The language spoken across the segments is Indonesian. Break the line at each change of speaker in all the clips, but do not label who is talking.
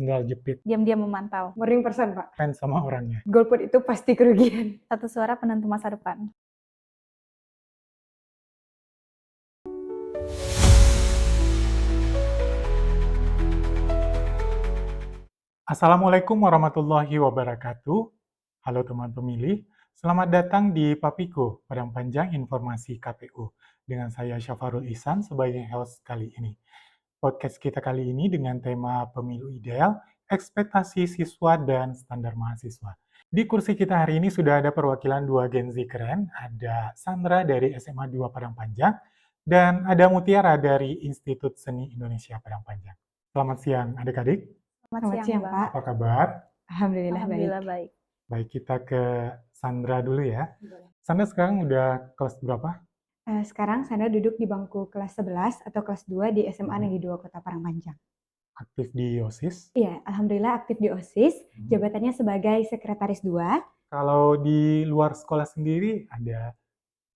Tinggal jepit.
Diam-diam memantau.
Morning person, Pak.
Fans sama orangnya.
Golput itu pasti kerugian.
Satu suara penentu masa depan.
Assalamualaikum warahmatullahi wabarakatuh. Halo teman pemilih, selamat datang di Papiko, Padang Panjang Informasi KPU. Dengan saya Syafarul Ihsan sebagai host kali ini. Podcast kita kali ini dengan tema Pemilu Ideal, Ekspektasi Siswa dan Standar Mahasiswa. Di kursi kita hari ini sudah ada perwakilan dua Gen Z keren, ada Sandra dari SMA 2 Padang Panjang, dan ada Mutiara dari Institut Seni Indonesia Padang Panjang. Selamat siang adik-adik.
Selamat siang,
Bang.
Pak.
Apa kabar?
Alhamdulillah
Alhamdulillah
baik.
baik.
Baik, kita ke Sandra dulu ya.
Boleh.
Sandra sekarang udah kelas berapa?
Sekarang Sandra duduk di bangku kelas 11 atau kelas 2 di SMA Negeri 2 Kota Parangpanjang.
Aktif di OSIS?
Iya, alhamdulillah aktif di OSIS, jabatannya sebagai sekretaris 2.
Kalau di luar sekolah sendiri ada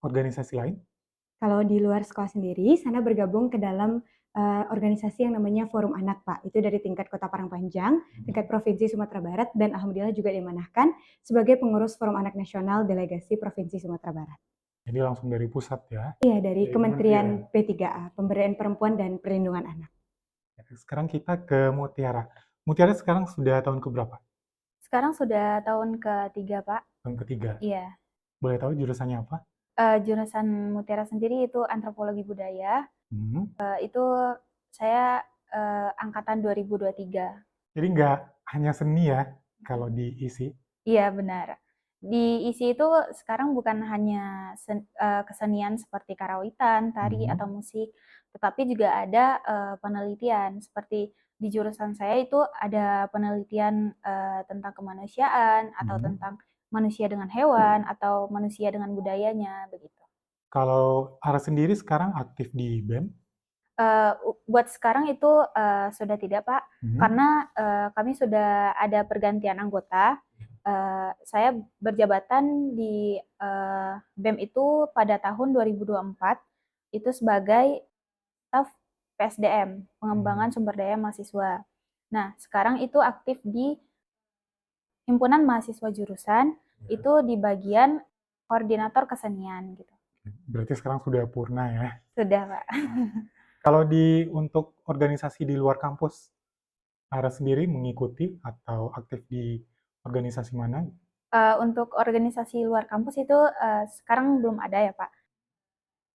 organisasi lain?
Kalau di luar sekolah sendiri, Sandra bergabung ke dalam organisasi yang namanya Forum Anak, Pak. Itu dari tingkat Kota Parangpanjang, tingkat Provinsi Sumatera Barat, dan alhamdulillah juga dimanahkan sebagai pengurus Forum Anak Nasional Delegasi Provinsi Sumatera Barat.
Jadi langsung dari pusat ya?
Iya, dari
Dari
Kementerian P3A, Pemberdayaan Perempuan dan Perlindungan Anak.
Sekarang kita ke Mutiara. Mutiara sekarang sudah tahun keberapa?
Sekarang sudah tahun ketiga, Pak.
Tahun ketiga.
Iya.
Boleh tahu jurusannya apa?
Jurusan Mutiara sendiri itu Antropologi Budaya.
Hmm.
Itu saya angkatan 2023.
Jadi nggak hanya seni ya kalau diisi?
Iya, benar. Di isi itu sekarang bukan hanya kesenian seperti karawitan, tari, atau musik, tetapi juga ada penelitian. Seperti di jurusan saya itu ada penelitian tentang kemanusiaan, atau tentang manusia dengan hewan, atau manusia dengan budayanya, begitu.
Kalau Ara sendiri sekarang aktif di BEM?
Buat sekarang itu sudah tidak, Pak, karena kami sudah ada pergantian anggota. Saya berjabatan di BEM itu pada tahun 2024 itu sebagai staf PSDM, pengembangan sumber daya mahasiswa. Nah, sekarang itu aktif di himpunan mahasiswa jurusan, itu di bagian koordinator kesenian gitu.
Berarti sekarang sudah purna ya?
Sudah, Pak.
Kalau untuk organisasi di luar kampus, Ara sendiri mengikuti atau aktif di organisasi mana?
Untuk organisasi luar kampus itu sekarang belum ada ya, Pak.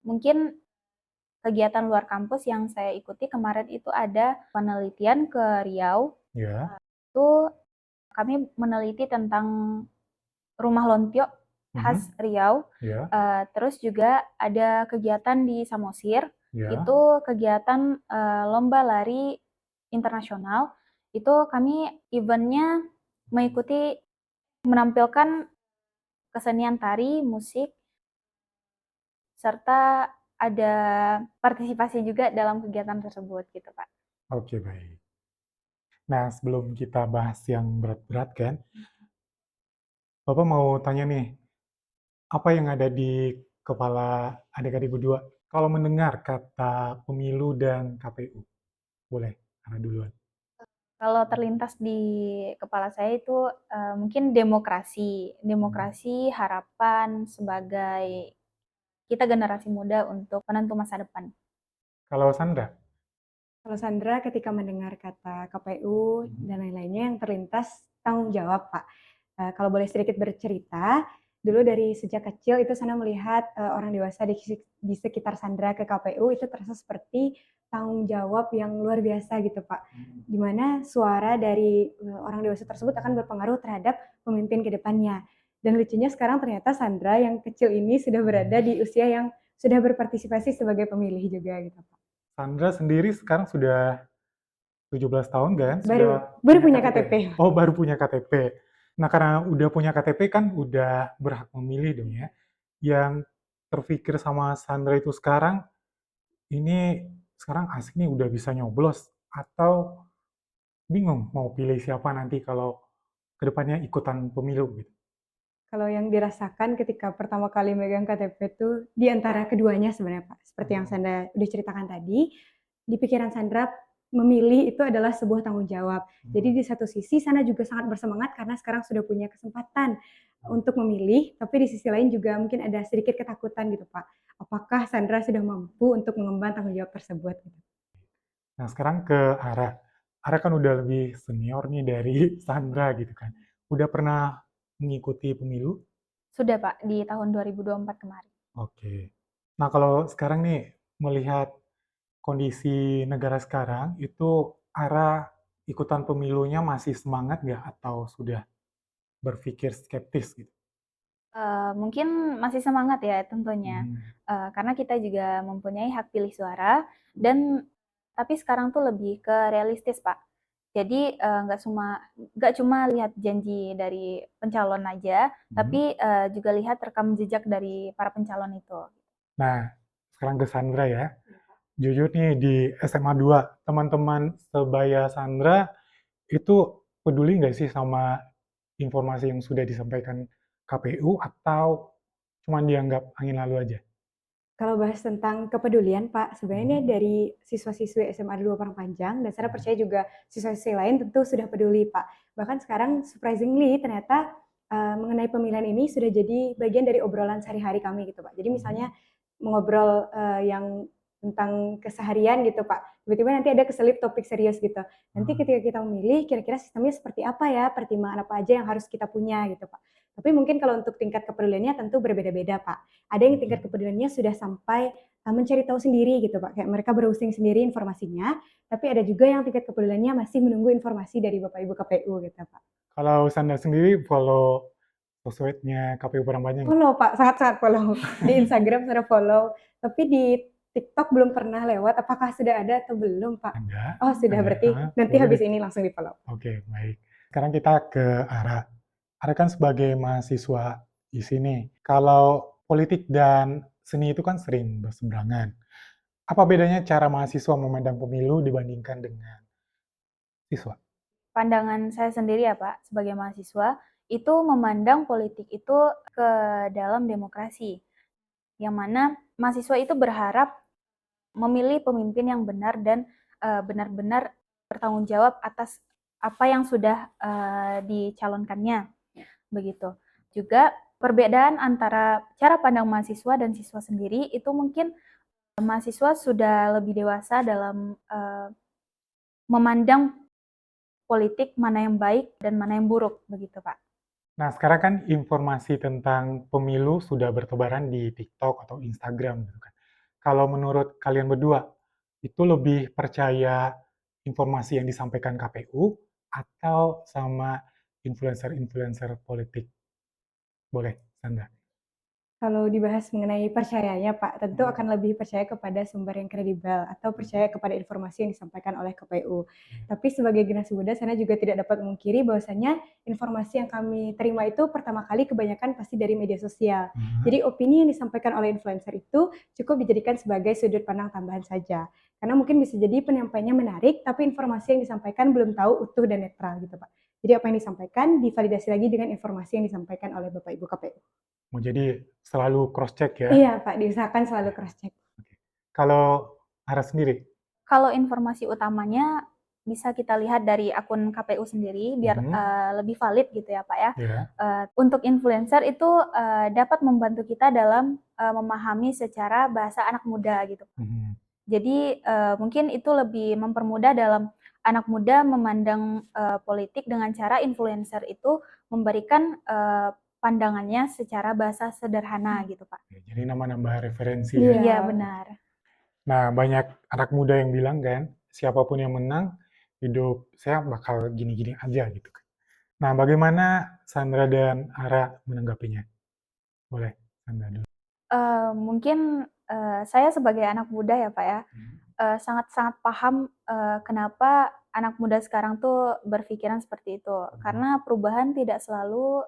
Mungkin kegiatan luar kampus yang saya ikuti kemarin itu ada penelitian ke Riau.
Ya.
Itu kami meneliti tentang rumah lontio khas Riau.
Ya.
Terus juga ada kegiatan di Samosir.
Ya.
Itu kegiatan lomba lari internasional. Itu kami eventnya mengikuti menampilkan kesenian tari, musik, serta ada partisipasi juga dalam kegiatan tersebut gitu, Pak.
Oke, baik. Nah, sebelum kita bahas yang berat-berat kan, Bapak mau tanya nih, apa yang ada di kepala adik-adik berdua kalau mendengar kata pemilu dan KPU? Boleh, Ana duluan.
Kalau terlintas di kepala saya itu mungkin demokrasi harapan sebagai kita generasi muda untuk penentu masa depan.
Kalau Sandra?
Kalau Sandra ketika mendengar kata KPU dan lain-lainnya yang terlintas tanggung jawab, Pak. Kalau boleh sedikit bercerita, dulu dari sejak kecil itu Sandra melihat orang dewasa di sekitar Sandra ke KPU itu terasa seperti tanggung jawab yang luar biasa gitu, Pak. Di mana suara dari orang dewasa tersebut akan berpengaruh terhadap pemimpin ke depannya. Dan lucunya sekarang ternyata Sandra yang kecil ini sudah berada di usia yang sudah berpartisipasi sebagai pemilih juga gitu, Pak.
Sandra sendiri sekarang sudah 17 tahun kan?
Baru punya KTP.
Oh, baru punya KTP. Nah, karena udah punya KTP kan udah berhak memilih dong ya. Yang terpikir sama Sandra itu sekarang, ini sekarang asik nih udah bisa nyoblos. Atau bingung mau pilih siapa nanti kalau kedepannya ikutan pemilu gitu.
Kalau yang dirasakan ketika pertama kali megang KTP itu di antara keduanya sebenarnya, Pak. Seperti yang Sandra udah ceritakan tadi, di pikiran Sandra memilih itu adalah sebuah tanggung jawab. Jadi di satu sisi Sana juga sangat bersemangat karena sekarang sudah punya kesempatan untuk memilih, tapi di sisi lain juga mungkin ada sedikit ketakutan gitu Pak. Apakah Sandra sudah mampu untuk mengemban tanggung jawab tersebut? Gitu.
Nah, sekarang ke Ara. Ara kan udah lebih senior nih dari Sandra gitu kan. Udah pernah mengikuti pemilu?
Sudah Pak, di tahun 2024 kemarin.
Oke. Nah, kalau sekarang nih melihat kondisi negara sekarang, itu Ara ikutan pemilunya masih semangat nggak atau sudah berpikir skeptis gitu?
Mungkin masih semangat ya tentunya,
Hmm.
karena kita juga mempunyai hak pilih suara dan tapi sekarang tuh lebih ke realistis, Pak. Jadi, nggak cuma lihat janji dari pencalon aja,
Hmm.
tapi, juga lihat rekam jejak dari para pencalon itu.
Nah, sekarang ke Sandra ya. Jujur nih di SMA 2, teman-teman sebaya Sandra itu peduli nggak sih sama informasi yang sudah disampaikan KPU atau cuma dianggap angin lalu aja?
Kalau bahas tentang kepedulian Pak, sebenarnya dari siswa-siswi SMA 2 Parangpanjang dan saya percaya juga siswa-siswi lain tentu sudah peduli Pak. Bahkan sekarang surprisingly ternyata mengenai pemilihan ini sudah jadi bagian dari obrolan sehari-hari kami gitu Pak. Jadi misalnya mengobrol yang tentang keseharian gitu Pak. Tiba-tiba nanti ada keselip topik serius gitu. Nanti ketika kita memilih kira-kira sistemnya seperti apa ya, pertimbangan apa aja yang harus kita punya gitu Pak. Tapi mungkin kalau untuk tingkat kepeduliannya tentu berbeda-beda Pak. Ada yang tingkat kepeduliannya sudah sampai mencari tahu sendiri gitu Pak, kayak mereka browsing sendiri informasinya, tapi ada juga yang tingkat kepeduliannya masih menunggu informasi dari Bapak Ibu KPU gitu Pak.
Kalau Sandra sendiri follow sosmednya KPU Parangpanjang nggak?
Follow Pak, sangat-sangat follow. Di Instagram sudah follow, tapi di TikTok belum pernah lewat. Apakah sudah ada atau belum Pak?
Ada,
Oh sudah,
ada.
berarti nanti
Boleh
habis
deh.
ini langsung di follow.
Oke, baik. Sekarang kita ke Ara. Ara kan sebagai mahasiswa di sini, kalau politik dan seni itu kan sering berseberangan. Apa bedanya cara mahasiswa memandang pemilu dibandingkan dengan siswa?
Pandangan saya sendiri ya Pak, sebagai mahasiswa, itu memandang politik itu ke dalam demokrasi, yang mana mahasiswa itu berharap memilih pemimpin yang benar dan benar-benar bertanggung jawab atas apa yang sudah dicalonkannya, begitu. Juga perbedaan antara cara pandang mahasiswa dan siswa sendiri itu mungkin mahasiswa sudah lebih dewasa dalam memandang politik mana yang baik dan mana yang buruk, begitu Pak.
Nah, sekarang kan informasi tentang pemilu sudah bertebaran di TikTok atau Instagram gitu kan. Kalau menurut kalian berdua, itu lebih percaya informasi yang disampaikan KPU atau sama influencer-influencer politik? Boleh, Sandra.
Kalau dibahas mengenai percayanya Pak, tentu akan lebih percaya kepada sumber yang kredibel atau percaya kepada informasi yang disampaikan oleh KPU. Tapi sebagai generasi muda, saya juga tidak dapat memungkiri bahwasanya informasi yang kami terima itu pertama kali kebanyakan pasti dari media sosial. Jadi opini yang disampaikan oleh influencer itu cukup dijadikan sebagai sudut pandang tambahan saja. Karena mungkin bisa jadi penyampaiannya menarik, tapi informasi yang disampaikan belum tahu utuh dan netral gitu Pak. Jadi apa yang disampaikan divalidasi lagi dengan informasi yang disampaikan oleh Bapak Ibu KPU.
Mau jadi selalu cross-check ya?
Iya Pak, diusahakan selalu cross check.
Oke. Kalau Ara sendiri?
Kalau informasi utamanya bisa kita lihat dari akun KPU sendiri biar lebih valid gitu ya Pak ya.
Ya.
Untuk influencer itu dapat membantu kita dalam memahami secara bahasa anak muda gitu. Jadi mungkin itu lebih mempermudah dalam anak muda memandang politik dengan cara influencer itu memberikan pandangannya secara bahasa sederhana gitu Pak.
Jadi nambah-nambah referensi ya.
Iya benar.
Nah, banyak anak muda yang bilang kan, siapapun yang menang, hidup saya bakal gini-gini aja gitu kan. Nah, bagaimana Sandra dan Ara menanggapinya? Boleh, Sandra dulu.
Mungkin saya sebagai anak muda ya Pak ya, sangat-sangat paham kenapa anak muda sekarang tuh berpikiran seperti itu. Karena perubahan tidak selalu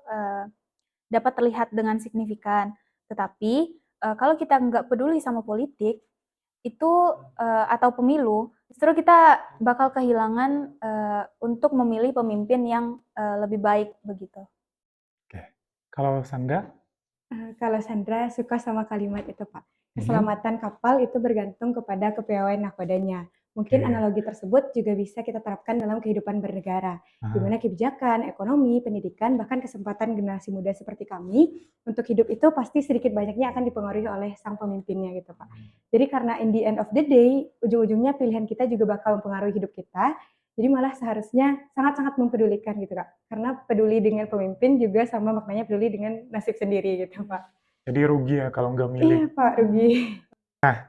dapat terlihat dengan signifikan. Tetapi kalau kita nggak peduli sama politik, itu atau pemilu, justru kita bakal kehilangan untuk memilih pemimpin yang lebih baik begitu.
Oke. Kalau Sandra?
Kalau Sandra suka sama kalimat itu Pak, keselamatan kapal itu bergantung kepada kepiawaian nahkodanya. Mungkin
Oke.
analogi tersebut juga bisa kita terapkan dalam kehidupan bernegara, di
Ah,
mana kebijakan, ekonomi, pendidikan, bahkan kesempatan generasi muda seperti kami untuk hidup itu pasti sedikit banyaknya akan dipengaruhi oleh sang pemimpinnya gitu, Pak. Jadi karena in the end of the day, ujung-ujungnya pilihan kita juga bakal mempengaruhi hidup kita, jadi malah seharusnya sangat-sangat mempedulikan gitu, Kak. Karena peduli dengan pemimpin juga sama maknanya peduli dengan nasib sendiri gitu, Pak.
jadi rugi ya kalau nggak milih.
Iya, Pak, rugi.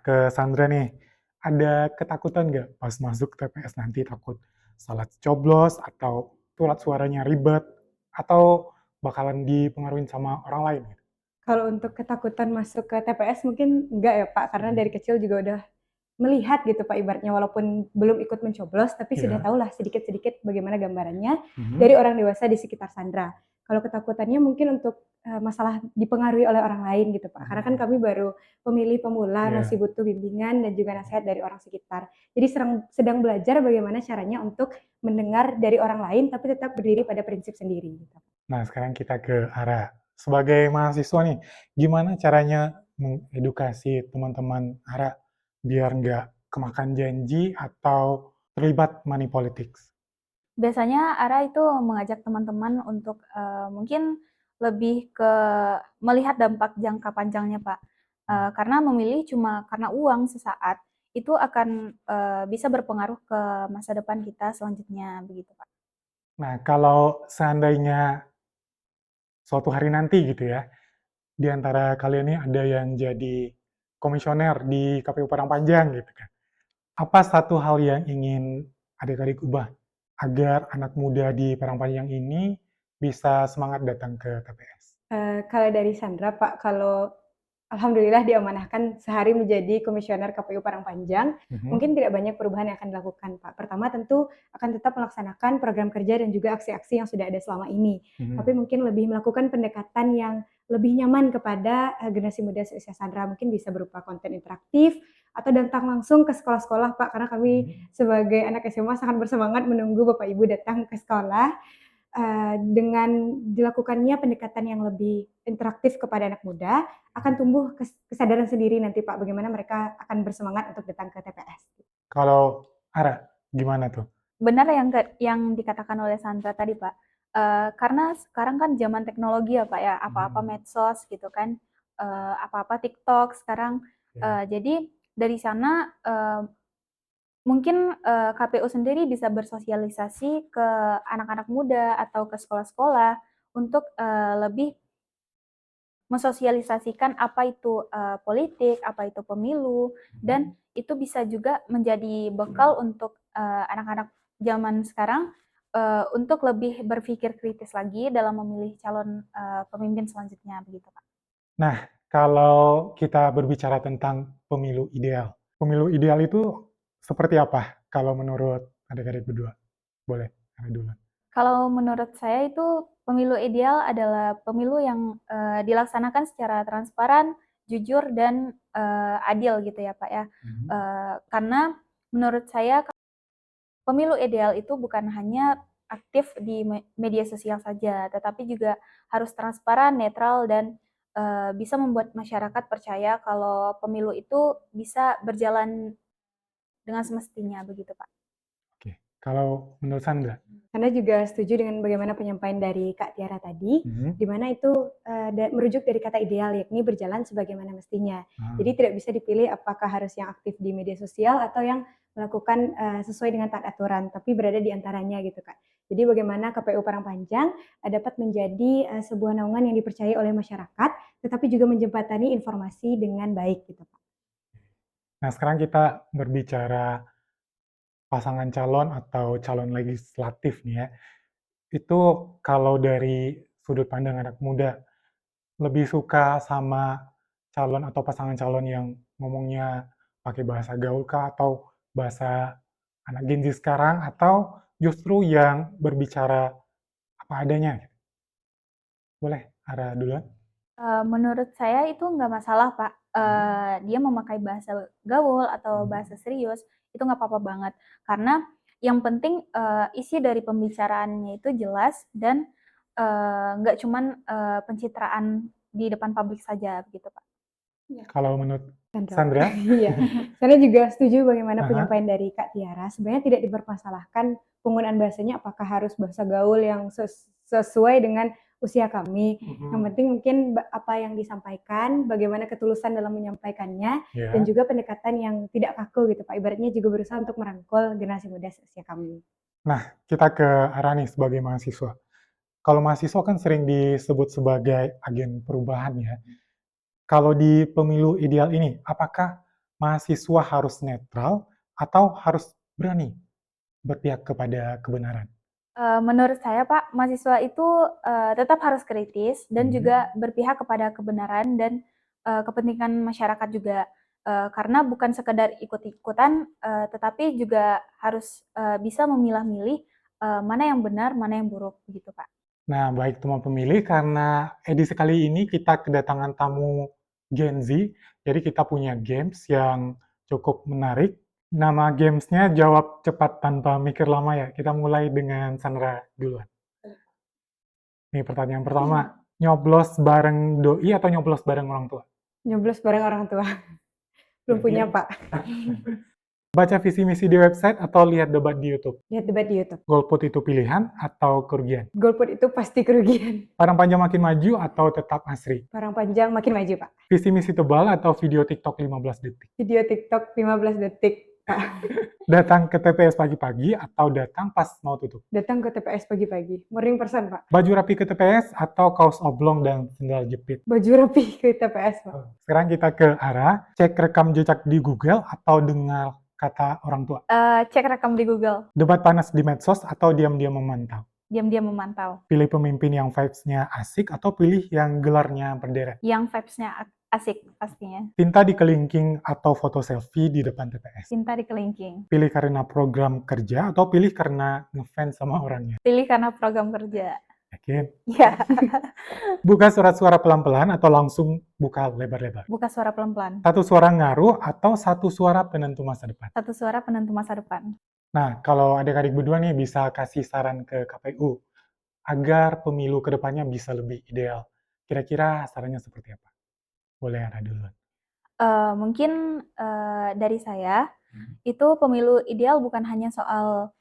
Ke Sandra nih, ada ketakutan nggak pas masuk TPS nanti takut salah coblos atau surat suaranya ribet atau bakalan dipengaruhi sama orang lain gitu?
Kalau untuk ketakutan masuk ke TPS mungkin enggak ya, Pak, karena dari kecil juga udah melihat gitu, Pak, ibaratnya walaupun belum ikut mencoblos, tapi sudah
Iya.
tahulah sedikit-sedikit bagaimana gambarannya
Mhm.
dari orang dewasa di sekitar Sandra. Kalau ketakutannya mungkin untuk, masalah dipengaruhi oleh orang lain gitu, Pak, karena kan
Mhm.
kami baru pemilih pemula,
Iya.
masih butuh bimbingan dan juga nasihat dari orang sekitar. Jadi sedang belajar bagaimana caranya untuk mendengar dari orang lain, tapi tetap berdiri pada prinsip sendiri gitu.
Nah, sekarang kita ke Ara. Sebagai mahasiswa nih, gimana caranya mengedukasi teman-teman Ara biar nggak kemakan janji atau terlibat money politics?
Biasanya Ara itu mengajak teman-teman untuk, mungkin lebih ke melihat dampak jangka panjangnya, Pak. Karena memilih cuma karena uang sesaat, itu akan, bisa berpengaruh ke masa depan kita selanjutnya, begitu, Pak.
Nah, kalau seandainya suatu hari nanti gitu ya, di antara kalian ini ada yang jadi komisioner di KPU Padangpanjang gitu kan. Apa satu hal yang ingin adik-adik ubah agar anak muda di Padangpanjang ini bisa semangat datang ke TPS?
Kalau dari Sandra, Pak, kalau alhamdulillah diamanahkan sehari menjadi komisioner KPU Parangpanjang,
Mhm.
mungkin tidak banyak perubahan yang akan dilakukan, Pak. Pertama tentu akan tetap melaksanakan program kerja dan juga aksi-aksi yang sudah ada selama ini. Tapi
Mhm.
mungkin lebih melakukan pendekatan yang lebih nyaman kepada, generasi muda seusia Sandra. Mungkin bisa berupa konten interaktif atau datang langsung ke sekolah-sekolah, Pak, karena kami
Mhm.
sebagai anak SMA sangat bersemangat menunggu Bapak Ibu datang ke sekolah. Dengan dilakukannya pendekatan yang lebih interaktif kepada anak muda, akan tumbuh kesadaran sendiri nanti, Pak, bagaimana mereka akan bersemangat untuk datang ke TPS.
Kalau Ara, gimana tuh?
Benar yang dikatakan oleh Sandra tadi, Pak. Karena sekarang kan zaman teknologi ya, Pak, ya, apa-apa
Mhm.
medsos gitu kan, apa-apa TikTok sekarang.
Ya.
Jadi dari sana, mungkin, KPU sendiri bisa bersosialisasi ke anak-anak muda atau ke sekolah-sekolah untuk, lebih mensosialisasikan apa itu, politik, apa itu pemilu, dan itu bisa juga menjadi bekal untuk, anak-anak zaman sekarang, untuk lebih berpikir kritis lagi dalam memilih calon, pemimpin selanjutnya, begitu, Kak.
Nah, kalau kita berbicara tentang pemilu ideal itu seperti apa kalau menurut adik-adik berdua? Boleh, Ara duluan.
Kalau menurut saya itu pemilu ideal adalah pemilu yang, dilaksanakan secara transparan, jujur, dan, adil gitu ya, Pak, ya.
Mhm.
Karena menurut saya pemilu ideal itu bukan hanya aktif di media sosial saja, tetapi juga harus transparan, netral, dan, bisa membuat masyarakat percaya kalau pemilu itu bisa berjalan dengan semestinya, begitu, Pak.
Oke. Kalau menurut Sandra?
Anda juga setuju dengan bagaimana penyampaian dari Kak Tiara tadi,
Mhm.
di mana itu, merujuk dari kata ideal, yakni berjalan sebagaimana mestinya.
Ah.
Jadi tidak bisa dipilih apakah harus yang aktif di media sosial atau yang melakukan, sesuai dengan taat aturan, tapi berada di antaranya gitu, Kak. Jadi bagaimana KPU Parangpanjang, dapat menjadi, sebuah naungan yang dipercayai oleh masyarakat, tetapi juga menjembatani informasi dengan baik gitu, Pak.
Nah, sekarang kita berbicara pasangan calon atau calon legislatif nih ya. Itu kalau dari sudut pandang anak muda, lebih suka sama calon atau pasangan calon yang ngomongnya pakai bahasa gaul kah atau bahasa anak Gen Z sekarang atau justru yang berbicara apa adanya? Boleh, Ara duluan?
Menurut saya itu nggak masalah, Pak, dia memakai bahasa gaul atau bahasa serius, itu nggak apa-apa banget. Karena yang penting, isi dari pembicaraannya itu jelas dan, nggak cuman, pencitraan di depan publik saja, begitu, Pak.
Ya.
Kalau menurut
Sandra.
Sandra?
Iya, saya juga setuju bagaimana
Aha.
penyampaian dari Kak Tiara. Sebenarnya tidak dipermasalahkan penggunaan bahasanya apakah harus bahasa gaul yang sesuai dengan usia kami. Yang penting mungkin apa yang disampaikan, bagaimana ketulusan dalam menyampaikannya, dan
Ya.
juga pendekatan yang tidak kaku gitu Pak. Ibaratnya juga berusaha untuk merangkul generasi muda seusia kami.
Nah, kita ke arah nih sebagai mahasiswa. Kalau mahasiswa kan sering disebut sebagai agen perubahan ya. Kalau di pemilu ideal ini, apakah mahasiswa harus netral atau harus berani berpihak kepada kebenaran?
Menurut saya Pak, mahasiswa itu tetap harus kritis dan juga berpihak kepada kebenaran dan kepentingan masyarakat juga. Karena bukan sekedar ikut-ikutan, tetapi juga harus bisa memilah-milih mana yang benar, mana yang buruk, begitu Pak.
Nah, baik teman pemilih, karena edisi kali ini kita kedatangan tamu Gen Z, jadi kita punya games yang cukup menarik. Nama gamesnya jawab cepat tanpa mikir lama ya. Kita mulai dengan Sandra duluan. Nih pertanyaan pertama, nyoblos bareng doi atau nyoblos bareng orang tua?
Nyoblos bareng orang tua. Belum punya Pak.
Baca visi misi di website atau lihat debat di YouTube?
Lihat debat di YouTube.
Golput itu pilihan atau kerugian?
Golput itu pasti kerugian.
Parang panjang makin maju atau tetap asri?
Parang panjang makin maju Pak.
Visi misi tebal atau video TikTok 15 detik?
Video TikTok 15 detik.
Datang ke TPS pagi-pagi atau datang pas mau tutup?
Datang ke TPS pagi-pagi. Morning person, Pak.
Baju rapi ke TPS atau kaos oblong dan sendal jepit?
Baju rapi ke TPS, Pak.
Sekarang kita ke arah cek rekam jejak di Google atau dengar kata orang tua?
Cek rekam di Google.
Debat panas di medsos atau diam-diam memantau?
Diam-diam memantau.
Pilih pemimpin yang vibes-nya asik atau pilih yang gelarnya berderet?
Yang vibes-nya asik pastinya.
Tinta di kelingking atau foto selfie di depan TPS?
Tinta di kelingking.
Pilih karena program kerja atau pilih karena ngefans sama orangnya?
Pilih karena program kerja.
Yakin?
Ya.
Buka surat suara pelan-pelan atau langsung buka lebar-lebar?
Buka suara pelan-pelan.
Satu suara ngaruh atau satu suara penentu masa depan?
Satu suara penentu masa depan.
Nah, kalau adik-adik berdua nih bisa kasih saran ke KPU agar pemilu ke depannya bisa lebih ideal. Kira-kira sarannya seperti apa? Boleh Ara dulu.
Mungkin dari saya, itu pemilu ideal bukan hanya soal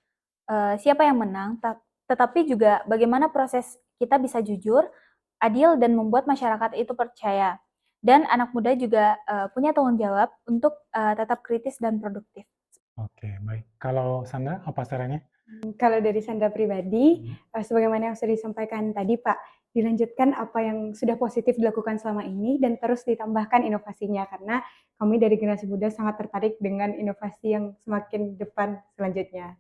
siapa yang menang, tetapi juga bagaimana proses kita bisa jujur, adil, dan membuat masyarakat itu percaya. Dan anak muda juga punya tanggung jawab untuk tetap kritis dan produktif.
Oke, baik. Kalau Sandra, apa sarannya?
Kalau dari Sandra pribadi, sebagaimana yang sudah disampaikan tadi, Pak, dilanjutkan apa yang sudah positif dilakukan selama ini dan terus ditambahkan inovasinya karena kami dari generasi muda sangat tertarik dengan inovasi yang semakin depan selanjutnya.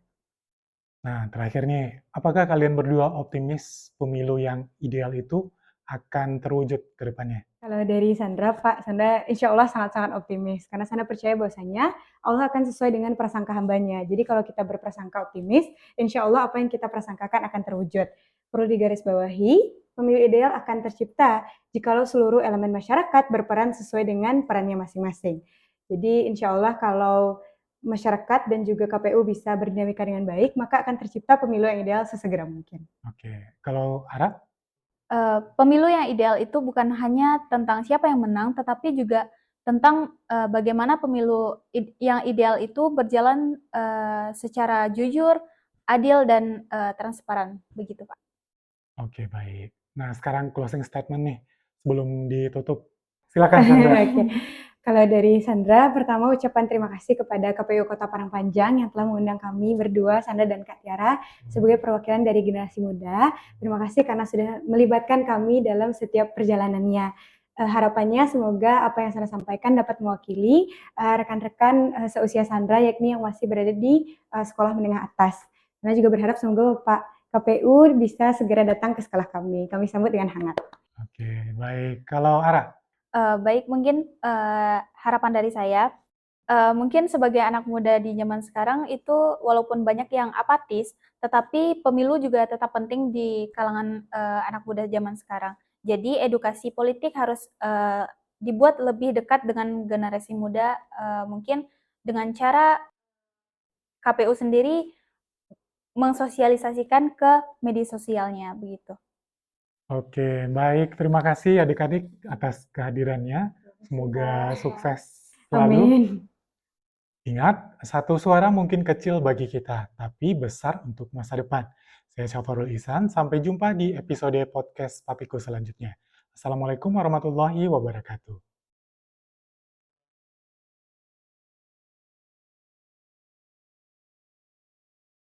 Nah, terakhir nih, apakah kalian berdua optimis pemilu yang ideal itu akan terwujud ke depannya?
Kalau dari Sandra, Pak, Sandra insya Allah sangat-sangat optimis karena Sandra percaya bahwasanya Allah akan sesuai dengan prasangka hambanya. Jadi kalau kita berprasangka optimis, insya Allah apa yang kita prasangkakan akan terwujud. Perlu digarisbawahi, pemilu ideal akan tercipta jikalau seluruh elemen masyarakat berperan sesuai dengan perannya masing-masing. Jadi insya Allah kalau masyarakat dan juga KPU bisa berdinamika dengan baik, maka akan tercipta pemilu yang ideal sesegera mungkin.
Oke, kalau Ara?
Pemilu yang ideal itu bukan hanya tentang siapa yang menang, tetapi juga tentang bagaimana pemilu yang ideal itu berjalan secara jujur, adil, dan transparan. Begitu, Pak.
Oke, baik. Nah, sekarang closing statement nih, sebelum ditutup. Silakan, Sandra.
Oke. Kalau dari Sandra, pertama ucapan terima kasih kepada KPU Kota Parangpanjang yang telah mengundang kami berdua, Sandra dan Kak Tiara, sebagai perwakilan dari generasi muda. Terima kasih karena sudah melibatkan kami dalam setiap perjalanannya. Harapannya semoga apa yang Sandra sampaikan dapat mewakili rekan-rekan seusia Sandra, yakni yang masih berada di sekolah menengah atas. Sandra juga berharap semoga Pak KPU bisa segera datang ke sekolah kami. Kami sambut dengan hangat.
Oke, baik. Kalau Ara?
Baik, mungkin harapan dari saya, mungkin sebagai anak muda di zaman sekarang itu walaupun banyak yang apatis, tetapi pemilu juga tetap penting di kalangan anak muda zaman sekarang. Jadi edukasi politik harus dibuat lebih dekat dengan generasi muda, mungkin dengan cara KPU sendiri mensosialisasikan ke media sosialnya, begitu.
Oke, baik. Terima kasih adik-adik atas kehadirannya. Semoga sukses selalu.
Amin.
Ingat, satu suara mungkin kecil bagi kita, tapi besar untuk masa depan. Saya Syafarul Ihsan, sampai jumpa di episode podcast Papiku selanjutnya. Assalamualaikum warahmatullahi wabarakatuh.